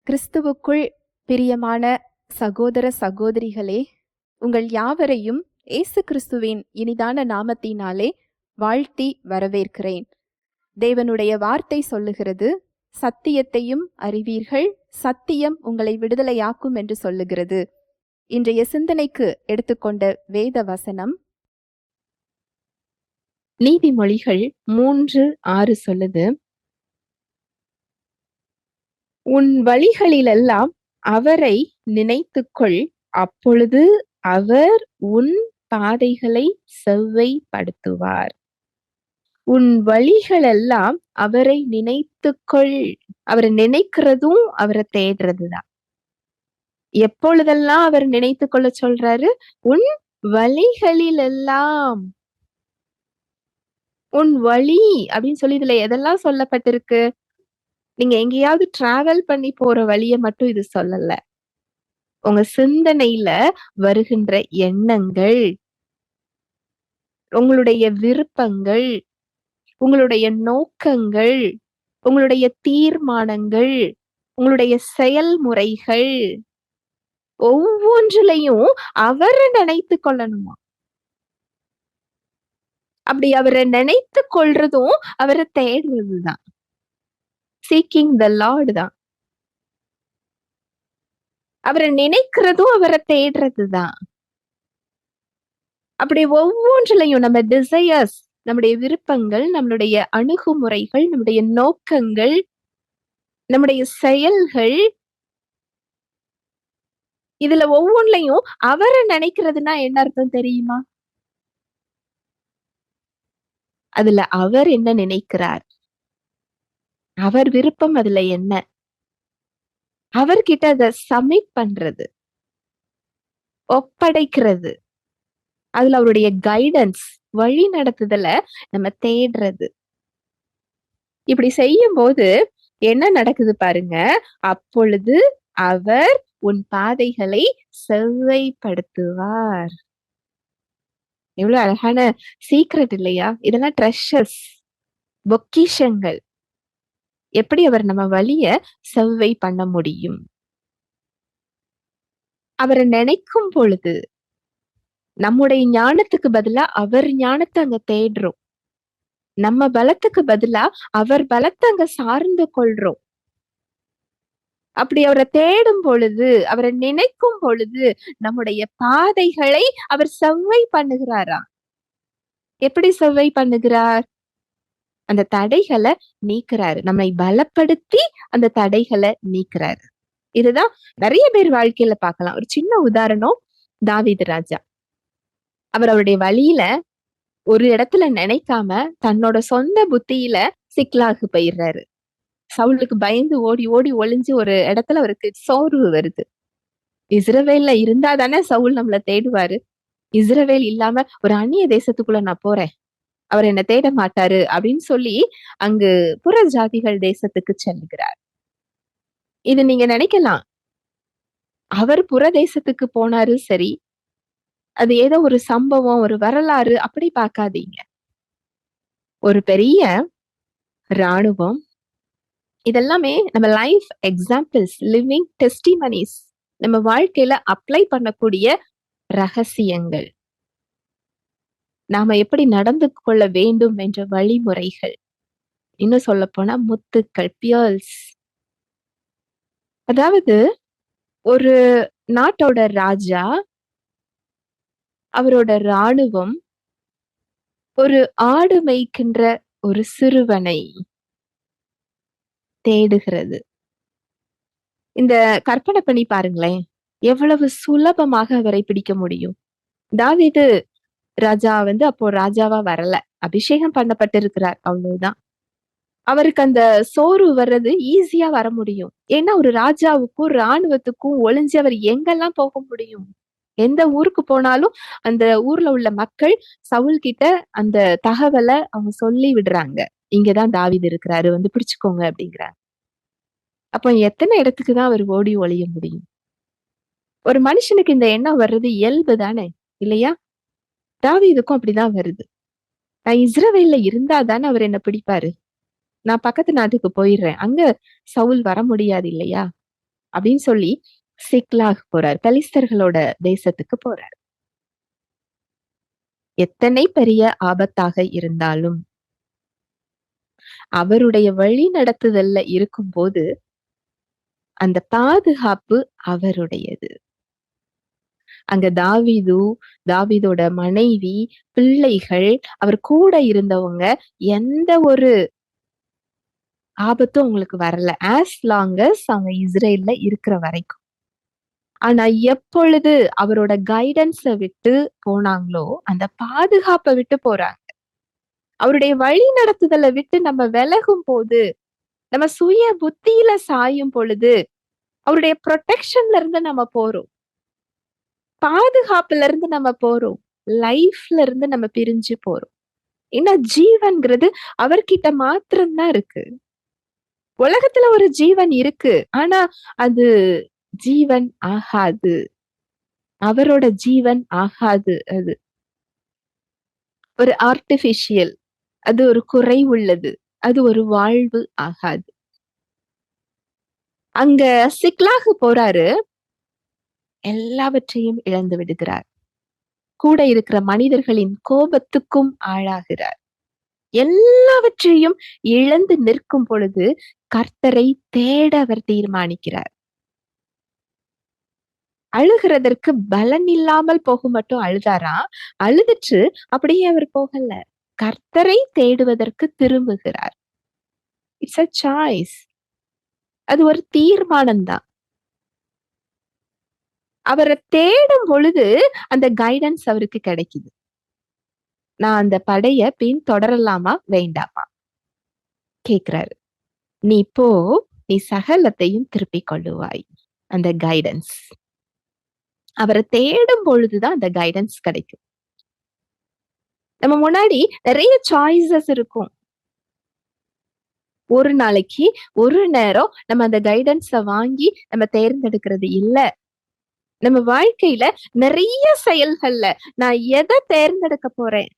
கிறிஸ்துவுக்குள் பிரியமான சகோதர சகோதரிகளே, உங்கள் யாவரையும் இயேசு கிறிஸ்துவின் இனிதான நாமத்தினாலே வாழ்த்தி வரவேற்கிறேன். தேவனுடைய வார்த்தை சொல்லுகிறது, சத்தியத்தையும் அறிவீர்கள், சத்தியம் உங்களை விடுதலையாக்கும் என்று சொல்லுகிறது. இன்றைய சிந்தனைக்கு எடுத்துக்கொண்ட வேத வசனம் நீதிமொழிகள் 3:6 சொல்லுது, உன் வழிகளிலெல்லாம் அவரை நினைத்துக்கொள், அப்பொழுது அவர் உன் பாதைகளை செவ்வைப்படுத்துவார். உன் வழிகளெல்லாம் அவரை நினைத்துக்கொள். அவரை நினைக்கிறதும் அவரை தேடுறதுதான். எப்பொழுதெல்லாம் அவர் நினைத்துக்கொள்ள சொல்றாரு? உன் வழிகளிலெல்லாம். உன் வழி அப்படின்னு சொல்லி இதுல எதெல்லாம் சொல்லப்பட்டிருக்கு? நீங்க எங்கேயாவது டிராவல் பண்ணி போற வழிய மட்டும் இது சொல்லல. உங்க சிந்தனையில வருகின்ற எண்ணங்கள், உங்களுடைய விருப்பங்கள், உங்களுடைய நோக்கங்கள், உங்களுடைய தீர்மானங்கள், உங்களுடைய செயல்முறைகள் ஒவ்வொன்றிலையும் அவரை நினைத்து கொள்ளணுமா? அப்படி அவரை நினைத்து கொள்றதும் அவரை தேடுறதுதான். சீக்கிங் த லார்ட் தான். அவரை நினைக்கிறதும் அவரை தேடுறதுதான். அப்படி ஒவ்வொன்றிலையும் நம்ம டிசையர்ஸ், நம்முடைய விருப்பங்கள், நம்மளுடைய அணுகுமுறைகள், நம்முடைய நோக்கங்கள், நம்முடைய செயல்கள், இதுல ஒவ்வொன்றிலையும் அவரை நினைக்கிறதுனா என்ன அர்த்தம் தெரியுமா? அதுல அவர் என்ன நினைக்கிறார், அவர் விருப்பம் அதுல என்ன, அவர்கிட்ட அதை சப்மிட் பண்றது, ஒப்படைக்கிறது, அதுல அவருடைய கைடன்ஸ், வழி நடத்துதல நம்ம தேடுறது. இப்படி செய்யும் போது என்ன நடக்குது பாருங்க. அப்பொழுது அவர் உன் பாதைகளை செவ்வைப்படுத்துவார். எவ்வளவு அழகான சீக்ரெட் இல்லையா? இதெல்லாம் ட்ரெஷர்ஸ், பொக்கிஷங்கள். எப்படி அவர் நம்ம வழிய செவ்வை பண்ண முடியும்? அவரை நினைக்கும் பொழுது நம்முடைய ஞானத்துக்கு பதிலா அவர் ஞானத்தை அங்க தேடுறோம். நம்ம பலத்துக்கு பதிலா அவர் பலத்தை அங்க சார்ந்து கொள்றோம். அப்படி அவரை தேடும் பொழுது, அவரை நினைக்கும் பொழுது நம்முடைய பாதைகளை அவர் செவ்வை பண்ணுகிறாரா? எப்படி செவ்வை பண்ணுகிறார்? அந்த தடைகளை நீக்கிறாரு. நம்மை பலப்படுத்தி அந்த தடைகளை நீக்கிறாரு. இதுதான் நிறைய பேர் வாழ்க்கையில பார்க்கலாம். ஒரு சின்ன உதாரணம், தாவீது ராஜா. அவர் அவருடைய வழியில ஒரு இடத்துல நினைக்காம தன்னோட சொந்த புத்தியில சிக்லாகு போயிடுறாரு. சவுலுக்கு பயந்து ஓடி ஓடி ஒளிஞ்சு ஒரு இடத்துல அவருக்கு சோர்வு வருது. இஸ்ரவேல்ல இருந்தா தானே சவுல் நம்மள தேடுவாரு. இஸ்ரவேல் இல்லாம ஒரு அந்நிய தேசத்துக்குள்ள நான் போறேன், அவர் என்ன தேட மாட்டாரு அப்படின்னு சொல்லி அங்கு புற ஜாதிகள் தேசத்துக்கு செல்கிறார். இது நீங்க நினைக்கலாம், அவர் புற தேசத்துக்கு போனாரு சரி, அது ஏதோ ஒரு சம்பவம், ஒரு வரலாறு அப்படி பார்க்காதீங்க. ஒரு பெரிய ராணுவம், இதெல்லாமே நம்ம லைஃப் எக்ஸாம்பிள்ஸ், லிவிங் டெஸ்டிமனிஸ், நம்ம வாழ்க்கையில அப்ளை பண்ணக்கூடிய ரகசியங்கள். நாம எப்படி நடந்து கொள்ள வேண்டும் என்ற வழிமுறைகள். இன்னும் சொல்ல போனா முத்துக்கள், பியர்ஸ். அதாவது ஒரு நாட்டோட ராஜா, அவரோட ராணுவம் ஒரு ஆடு மேய்க்கின்ற ஒரு சிறுவனை தேடுகிறது. இந்த கற்பனை பண்ணி பாருங்களேன், எவ்வளவு சுலபமாக அவரை பிடிக்க முடியும். தாவீது ராஜா அப்போ ராஜாவா வரல, அபிஷேகம் பண்ணப்பட்டிருக்கிறார், அவ்வளவுதான். அவருக்கு அந்த சோர்வு வர்றது ஈஸியா வர முடியும். ஏன்னா ஒரு ராஜாவுக்கும் ராணுவத்துக்கும் ஒளிஞ்சு அவர் எங்கெல்லாம் போக முடியும்? எந்த ஊருக்கு போனாலும் அந்த ஊர்ல உள்ள மக்கள் சவுல் கிட்ட அந்த தகவலை அவங்க சொல்லி விடுறாங்க. இங்கதான் தாவீது இருக்கிறாரு, வந்து பிடிச்சுக்கோங்க அப்படிங்கிறாங்க. அப்போ எத்தனை இடத்துக்கு தான் அவர் ஓடி ஒளிய முடியும்? ஒரு மனுஷனுக்கு இந்த எண்ணம் வர்றது இயல்பு தானே, இல்லையா? தாவீதுக்கும் அப்படிதான் வருது. நான் இஸ்ரவேல்ல இருந்தா தானே அவர் என்ன பிடிப்பாரு. நான் பக்கத்து நாட்டுக்கு போயிடுறேன், அங்க சவுல் வர முடியாது இல்லையா? அப்படின்னு சொல்லி சிக்லாக் போறார். பெலிஸ்தர்களோட தேசத்துக்கு போறார். எத்தனை பெரிய ஆபத்தாக இருந்தாலும், அவருடைய வழி நடத்துதல்ல இருக்கும்போது, அந்த பாதுகாப்பு அவருடையது. அங்க தாவீதோட மனைவி, பிள்ளைகள், அவர் கூட இருந்தவங்க எந்த ஒரு ஆபத்தும் அவங்களுக்கு வரல. ஆஸ் லாங் அஸ் அவங்க இஸ்ரேல்ல இருக்கிற வரைக்கும். ஆனா எப்பொழுது அவரோட கைடன்ஸ விட்டு போனாங்களோ, அந்த பாதுகாப்ப விட்டு போறாங்க. அவருடைய வழி நடத்துதல விட்டு நம்ம விலகும்போது, நம்ம சுய புத்தியில சாயும் பொழுது, அவருடைய புரொடெக்ஷன்ல இருந்து நம்ம போறோம். பாதுகாப்புல இருந்து நம்ம போறோம். லைஃப்ல இருந்து நம்ம பிரிஞ்சு போறோம். ஏன்னா ஜீவன்கிறது அவர்கிட்ட மாத்திரம் தான் இருக்கு. உலகத்துல ஒரு ஜீவன் இருக்கு. ஆனா அது ஜீவன் ஆகாது. அவரோட ஜீவன் ஆகாது அது. ஒரு ஆர்டிபிஷியல். அது ஒரு குறைவுள்ளது. அது ஒரு வாழ்வு ஆகாது. அங்க சிக்லாகு போறாரு. எல்லாவற்றையும் இழந்து விடுகிறார். கூட இருக்கிற மனிதர்களின் கோபத்துக்கும் ஆளாகிறார். எல்லாவற்றையும் இழந்து நிற்கும் பொழுது கர்த்தரை தேட அவர் தீர்மானிக்கிறார். அழுகிறதற்கு பலன் இல்லாமல் போக மட்டும் அழுதாராம். அழுதுட்டு அப்படியே அவர் போகல. கர்த்தரை தேடுவதற்கு திரும்புகிறார். It's a choice. அது ஒரு தீர்மானம் தான். அவரை தேடும் பொழுது அந்த கைடன்ஸ் அவருக்கு கிடைக்குது. நான் அந்த படைய பின் தொடரலாமா வேண்டாமா கேக்குறாரு. நீ போ, நீ சகலத்தையும் திருப்பிக் கொள்ளுவாய். அந்த கைடன்ஸ். அவரை தேடும் பொழுதுதான் அந்த கைடன்ஸ் கிடைக்கும். நம்ம முன்னாடி நிறைய சாய்ஸஸ் இருக்கும். ஒரு நாளைக்கு ஒரு நேரம் நம்ம அந்த கைடன்ஸ வாங்கி நம்ம தேர்ந்தெடுக்கிறது இல்ல. நம்ம வாழ்க்கையில நிறைய செயல்கள்ல நான் எதை தேர்ந்தெடுக்க போறேன்,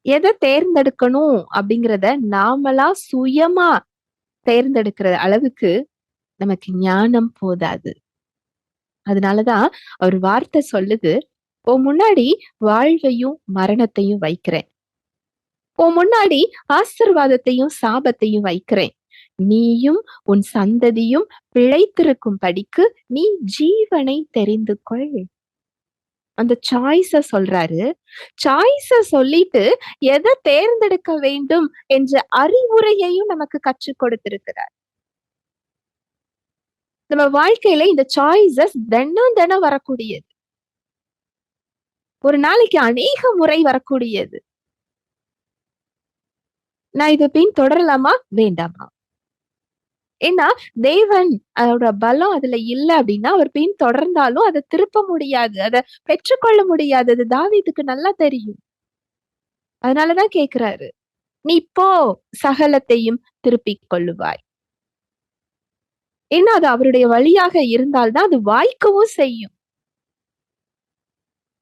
எதை தேர்ந்தெடுக்கணும் அப்படிங்கிறத நாமளா சுயமா தேர்ந்தெடுக்கிற அளவுக்கு நமக்கு ஞானம் போதாது. அதனாலதான் அவர் வார்த்தை சொல்லுது, உன் முன்னாடி வாழ்வையும் மரணத்தையும் வைக்கிறேன். உன் முன்னாடி ஆசீர்வாதத்தையும் சாபத்தையும் வைக்கிறேன். நீயும் உன் சந்ததியும் பிழைத்திருக்கும் படிக்கு நீ ஜீவனை தெரிந்து கொள். அந்த சாய்ஸ சொல்றாரு. சாய்ஸ சொல்லிட்டு எதை தேர்ந்தெடுக்க வேண்டும் என்ற அறிவுரையையும் நமக்கு கற்றுக் கொடுத்திருக்கிறார். நம்ம வாழ்க்கையில இந்த சாய்ஸஸ் தினம் தினம் வரக்கூடியது. ஒரு நாளைக்கு அநேக முறை வரக்கூடியது. நான் இதை பின் தொடரலாமா வேண்டாமா? ஏன்னா தேவன் அவரோட பலம் அதுல இல்ல அப்படின்னா அவர் பின் தொடர்ந்தாலும் அதை திருப்ப முடியாது. அதை பெற்றுக்கொள்ள முடியாது. அது தாவீதுக்கு நல்லா தெரியும். அதனாலதான் கேக்குறாரு. நீ இப்போ சகலத்தையும் திருப்பிக் கொள்ளுவாய். ஏன்னா அது அவருடைய வழியாக இருந்தால்தான் அது வாய்க்கவும் செய்யும்.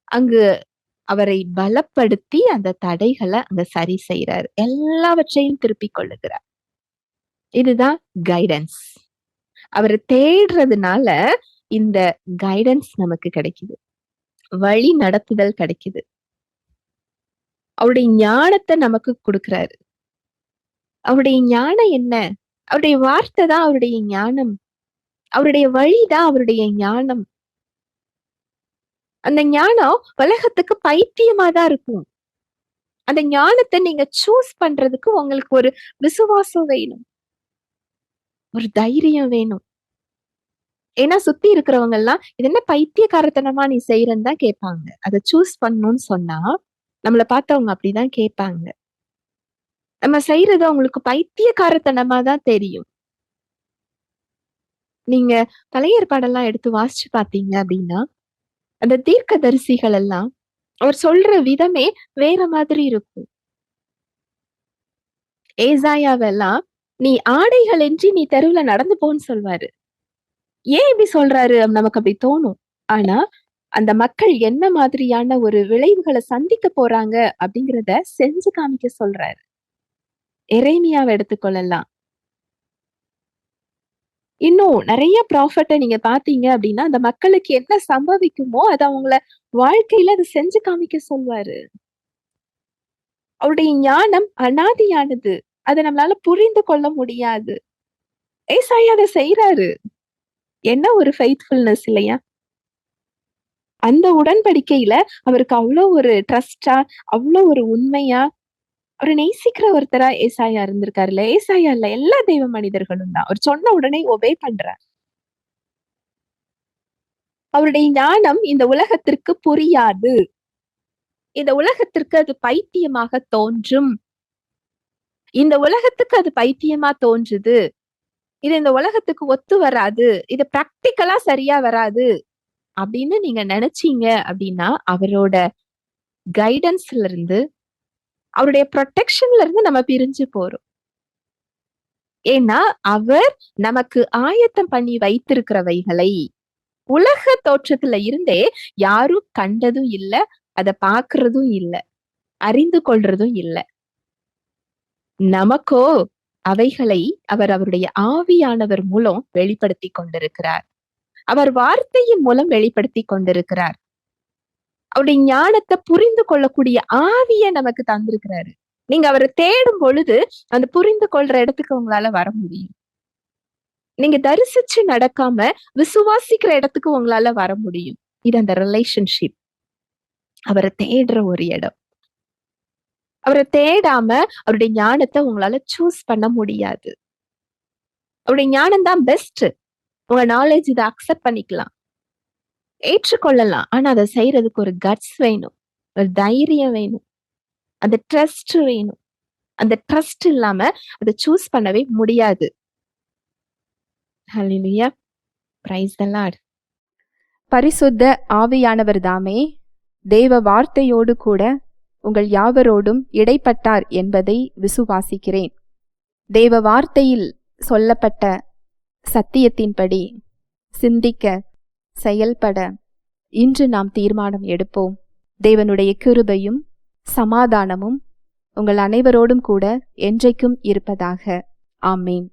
அங்கு அவரை பலப்படுத்தி அந்த தடைகளை அங்க சரி செய்யறாரு. எல்லாவற்றையும் திருப்பிக் கொள்ளுகிறார். இதுதான் கைடன்ஸ். அவரை தேடுறதுனால இந்த கைடன்ஸ் நமக்கு கிடைக்குது. வழி நடத்துதல் கிடைக்குது. அவருடைய ஞானத்தை நமக்கு கொடுக்கிறாரு. அவருடைய ஞானம் என்ன? அவருடைய வார்த்தை தான் அவருடைய ஞானம். அவருடைய வழிதான் அவருடைய ஞானம். அந்த ஞானம் உலகத்துக்கு பைத்தியமா தான் இருக்கும். அந்த ஞானத்தை நீங்க சூஸ் பண்றதுக்கு உங்களுக்கு ஒரு விசுவாசம் வேணும். ஒரு தைரியம் வேணும். ஏன்னா சுத்தி இருக்கிறவங்க எல்லாம் இது என்ன பைத்தியக்காரத்தனமா நீ செய்யறன்னு தான் கேட்பாங்க. அதை சூஸ் பண்ணணும்னு சொன்னா நம்மள பார்த்தவங்க அப்படிதான் கேட்பாங்க. நம்ம செய்யறது அவங்களுக்கு பைத்தியக்காரத்தனமா தான் தெரியும். நீங்க பழைய ஏற்பாடெல்லாம் எடுத்து வாசிச்சு பார்த்தீங்க அப்படின்னா, அந்த தீர்க்கதரிசிகள் எல்லாம் அவர் சொல்ற விதமே வேற மாதிரி இருக்கும். ஏசாயாவெல்லாம் நீ ஆடைகளின்றி நீ தெருவுல நடந்து போன்னு சொல்வாரு. ஏன் இப்படி சொல்றாரு? நமக்கு அப்படி தோணும். ஆனா அந்த மக்கள் என்ன மாதிரியான ஒரு விளைவுகளை சந்திக்க போறாங்க அப்படிங்கிறத செஞ்சு காமிக்க சொல்றாரு. எரேமியாவை எடுத்துக்கொள்ளலாம். இன்னும் நெறைய ப்ராஃபட்ட நீங்க பார்த்தீங்க அப்படின்னா, அந்த மக்களுக்கு என்ன சம்பவிக்குமோ, அத அவங்கள வாழ்க்கையில அத செஞ்சு காமிக்க சொல்வாரு. அவருடைய ஞானம் அனாதியானது. அத நம்மளால புரிந்து கொள்ள முடியாது. ஏசாயா அத செய்றாரு. என்ன ஒரு ஃபெய்த்ஃபுல்னஸ் இல்லையா? அந்த உடன்படிக்கையில அவருக்கு அவ்ளோ ஒரு ட்ரஸ்ட்டா, அவ்ளோ ஒரு உண்மையா, அவர நேசிக்கிற ஒருத்தரா ஏசாயா இருந்திருக்காருல்ல. ஏசாயா இல்ல, எல்லா தெய்வ மனிதர்களும் தான். அவர் சொன்ன உடனே ஒபே பண்றார். அவருடைய ஞானம் இந்த உலகத்திற்கு புரியாது. இந்த உலகத்திற்கு அது பைத்தியமாக தோன்றும். இந்த உலகத்துக்கு அது பைத்தியமா தோன்றுது. இது இந்த உலகத்துக்கு ஒத்து வராது. இது பிராக்டிகலா சரியா வராது. அப்படின்னு நீங்க நெனச்சீங்க அப்படின்னா, அவரோட கைடன்ஸ்ல இருந்து, அவருடைய புரொடெக்ஷன்ல இருந்து நம்ம பிரிஞ்சு போறோம். ஏன்னா, அவர் நமக்கு ஆயத்தம் பண்ணி வைத்திருக்கிறவைகளை, உலக தோற்றத்துல இருந்தே யாரும் கண்டதும் இல்ல, அத பார்க்கிறதும் இல்ல, அறிந்து கொள்றதும் இல்ல. நமக்கோ அவைகளை அவர் அவருடைய ஆவியானவர் மூலம் வெளிப்படுத்திக் கொண்டிருக்கிறார். அவர் வார்த்தையின் மூலம் வெளிப்படுத்திக் கொண்டிருக்கிறார். அவருடைய ஞானத்த புரிந்து கொள்ளக்கூடிய ஆவிய நமக்கு தந்திருக்கிறாரு. நீங்க அவர தேடும் பொழுது, அந்த புரிந்து கொள்ற இடத்துக்கு உங்களால வர முடியும். நீங்க தரிசிச்சு நடக்காம, விசுவாசிக்கிற இடத்துக்கு உங்களால வர முடியும். இது அந்த ரிலேஷன்ஷிப். அவர தேடுற ஒரு இடம். அவர தேடாம, அவருடைய ஞானத்த உங்களால சூஸ் பண்ண முடியாது. அவருடைய ஞானம் தான் பெஸ்ட். உங்க நாலேட்ஜ் இத அக்செப்ட் பண்ணிக்கலாம். ஏற்றுக்கொள்ளலாம். ஆனா அத செய்றதுக்கு ஒரு கட்ஸ் வேணும். ஒரு தைரியம் வேணும். அந்த ட்ரஸ்ட் வேணும். அந்த ட்ரஸ்ட் இல்லாம அத சூஸ் பண்ணவே முடியாது. ஹல்லேலூயா! Praise the Lord. பரிசுத்த ஆவியானவர் தாமே தேவ வார்த்தையோடு கூட உங்கள் யாவரோடும் இடைப்பட்டார் என்பதை விசுவாசிக்கிறேன். தேவ வார்த்தையில் சொல்லப்பட்ட சத்தியத்தின்படி சிந்திக்க, செயல்பட இன்று நாம் தீர்மானம் எடுப்போம். தேவனுடைய கிருபையும் சமாதானமும் உங்கள் அனைவரோடும் கூட என்றைக்கும் இருப்பதாக. ஆமேன்.